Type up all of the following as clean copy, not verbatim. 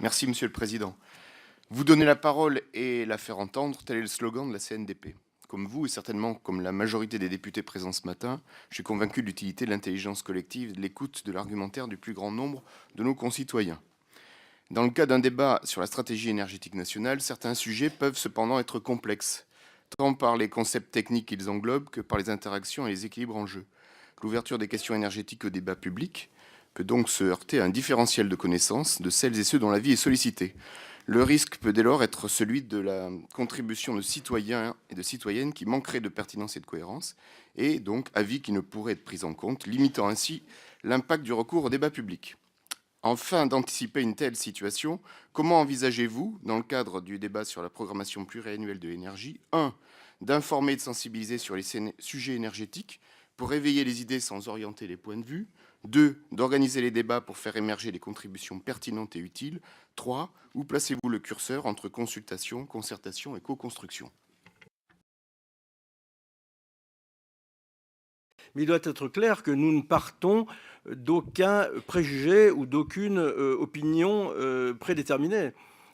Merci, Monsieur le Président. Vous donner la parole et la faire entendre, tel est le slogan de la CNDP. Comme vous, et certainement comme la majorité des députés présents ce matin, je suis convaincu de l'utilité de l'intelligence collective et de l'écoute de l'argumentaire du plus grand nombre de nos concitoyens. Dans le cas d'un débat sur la stratégie énergétique nationale, certains sujets peuvent cependant être complexes, tant par les concepts techniques qu'ils englobent que par les interactions et les équilibres en jeu. L'ouverture des questions énergétiques au débat public peut donc se heurter à un différentiel de connaissances de celles et ceux dont la vie est sollicitée. Le risque peut dès lors être celui de la contribution de citoyens et de citoyennes qui manqueraient de pertinence et de cohérence, et donc avis qui ne pourraient être pris en compte, limitant ainsi l'impact du recours au débat public. Afin d'anticiper une telle situation, comment envisagez-vous, dans le cadre du débat sur la programmation pluriannuelle de l'énergie, 1. D'informer et de sensibiliser sur les sujets énergétiques pour éveiller les idées sans orienter les points de vue, 2. D'organiser les débats pour faire émerger des contributions pertinentes et utiles, 3. Où placez-vous le curseur entre consultation, concertation et co-construction? Mais il doit être clair que nous ne partons d'aucun préjugé ou d'aucune opinion prédéterminée.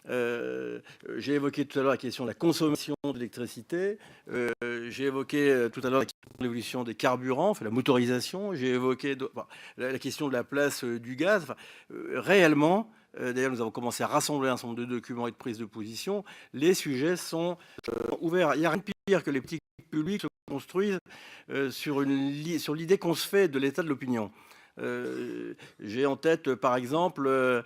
J'ai évoqué tout à l'heure la question de la consommation d'électricité. J'ai évoqué tout à l'heure la question de l'évolution des carburants, enfin, la motorisation. J'ai évoqué la question de la place du gaz. Enfin, réellement, d'ailleurs, nous avons commencé à rassembler un certain nombre de documents et de prises de position. Les sujets sont ouverts. Il n'y a rien de pire que les petits publics se construisent sur l'idée qu'on se fait de l'état de l'opinion. J'ai en tête, par exemple,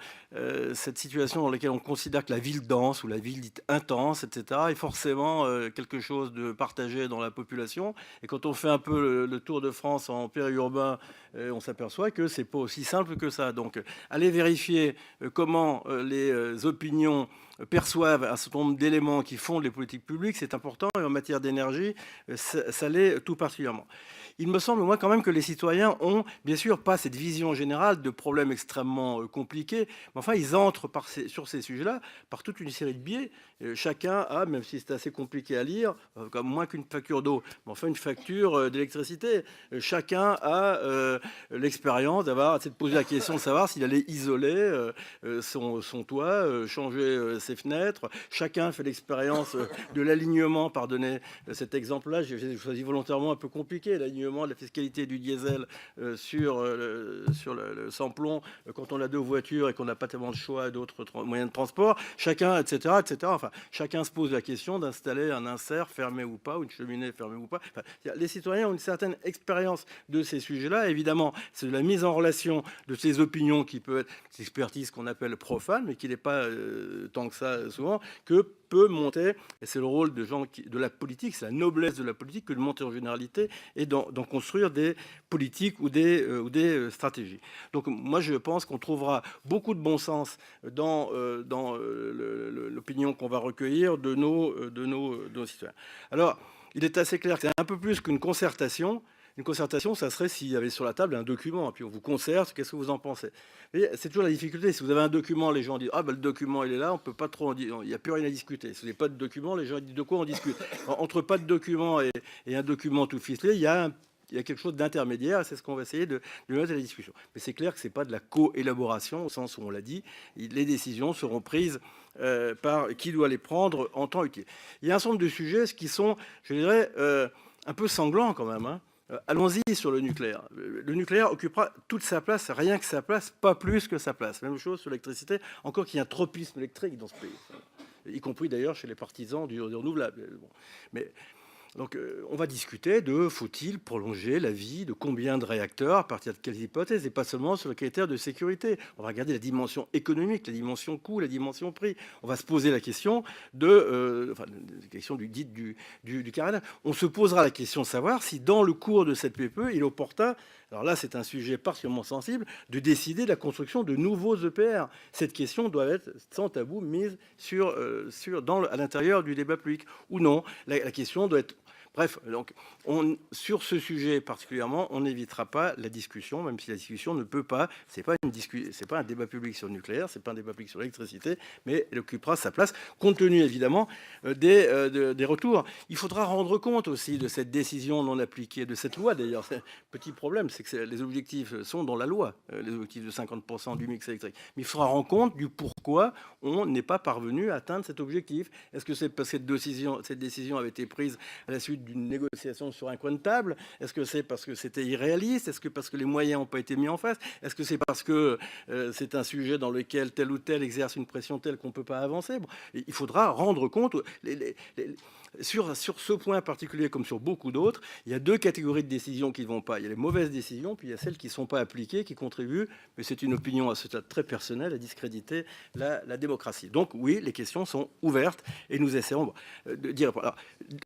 cette situation dans laquelle on considère que la ville dense ou la ville dite intense, etc., est forcément quelque chose de partagé dans la population. Et quand on fait un peu le tour de France en périurbain, on s'aperçoit que c'est pas aussi simple que ça. Donc, aller vérifier comment les opinions perçoivent un certain nombre d'éléments qui fondent les politiques publiques, c'est important. Et en matière d'énergie, ça l'est tout particulièrement. Il me semble, moi, quand même, que les citoyens ont, bien sûr, pas cette vision générale de problèmes extrêmement compliqués, mais enfin, ils entrent sur ces sujets-là par toute une série de biais. Chacun a, même si c'est assez compliqué à lire, comme moins qu'une facture d'eau, mais enfin une facture d'électricité. Chacun a l'expérience d'avoir, c'est de poser la question de savoir s'il allait isoler son toit, changer ses fenêtres. Chacun fait l'expérience de l'alignement, pardonnez cet exemple-là, j'ai choisi volontairement un peu compliqué, l'alignement de la fiscalité du diesel sur le sans-plomb quand on a deux voitures et qu'on n'a pas tellement de choix d'autres moyens de transport. Chacun, etc., etc. Enfin, chacun se pose la question d'installer un insert fermé ou pas, ou une cheminée fermée ou pas. Enfin, les citoyens ont une certaine expérience de ces sujets-là. Évidemment, c'est de la mise en relation de ces opinions qui peut être une expertise qu'on appelle profane, mais qui n'est pas tant que ça souvent, que peut monter, et c'est le rôle de gens de la politique, c'est la noblesse de la politique que de monter en généralité et d'en construire des politiques ou des stratégies. Donc moi je pense qu'on trouvera beaucoup de bon sens dans l'opinion qu'on va recueillir de nos citoyens. Alors, il est assez clair que c'est un peu plus qu'une concertation. Une concertation, ça serait s'il y avait sur la table un document, et puis on vous concerte, qu'est-ce que vous en pensez? C'est toujours la difficulté. Si vous avez un document, les gens disent ah ben, le document il est là, on peut pas trop en dire, il n'y a plus rien à discuter. Si vous n'avez pas de document, les gens disent de quoi on discute. Entre pas de document et un document tout ficelé, il y a quelque chose d'intermédiaire, c'est ce qu'on va essayer de mettre à la discussion. Mais c'est clair que ce n'est pas de la co-élaboration, au sens où on l'a dit, les décisions seront prises par qui doit les prendre en temps utile. Il y a un certain nombre de sujets qui sont, je dirais, un peu sanglants quand même, hein. Allons-y sur le nucléaire. Le nucléaire occupera toute sa place, rien que sa place, pas plus que sa place. Même chose sur l'électricité, encore qu'il y a un tropisme électrique dans ce pays, y compris d'ailleurs chez les partisans du renouvelable. Bon. Mais donc, on va discuter de faut-il prolonger la vie de combien de réacteurs, à partir de quelles hypothèses, et pas seulement sur le critère de sécurité. On va regarder la dimension économique, la dimension coût, la dimension prix. On va se poser la question la question du carénage. On se posera la question de savoir si, dans le cours de cette PPE, il est opportun, alors là, c'est un sujet particulièrement sensible, de décider de la construction de nouveaux EPR. Cette question doit être, sans tabou, mise à l'intérieur du débat public. Ou non, la question doit être... Bref, donc, sur ce sujet particulièrement, on n'évitera pas la discussion, même si la discussion ne peut pas, c'est pas un débat public sur le nucléaire, c'est pas un débat public sur l'électricité, mais elle occupera sa place, compte tenu évidemment des retours. Il faudra rendre compte aussi de cette décision non appliquée, de cette loi d'ailleurs. Petit problème, c'est que les objectifs sont dans la loi, les objectifs de 50% du mix électrique. Mais il faudra rendre compte du pourquoi pourquoi on n'est pas parvenu à atteindre cet objectif. Est-ce que c'est parce que cette décision avait été prise à la suite d'une négociation sur un coin de table? Est-ce que c'est parce que c'était irréaliste? Est-ce que parce que les moyens n'ont pas été mis en face? Est-ce que c'est parce que c'est un sujet dans lequel tel ou tel exerce une pression telle qu'on ne peut pas avancer? Bon, il faudra rendre compte. Sur ce point particulier, comme sur beaucoup d'autres, il y a deux catégories de décisions qui ne vont pas. Il y a les mauvaises décisions, puis il y a celles qui ne sont pas appliquées, qui contribuent, mais c'est une opinion à ce stade très personnelle, à discréditer la démocratie. Donc oui, les questions sont ouvertes et nous essaierons de dire... Alors,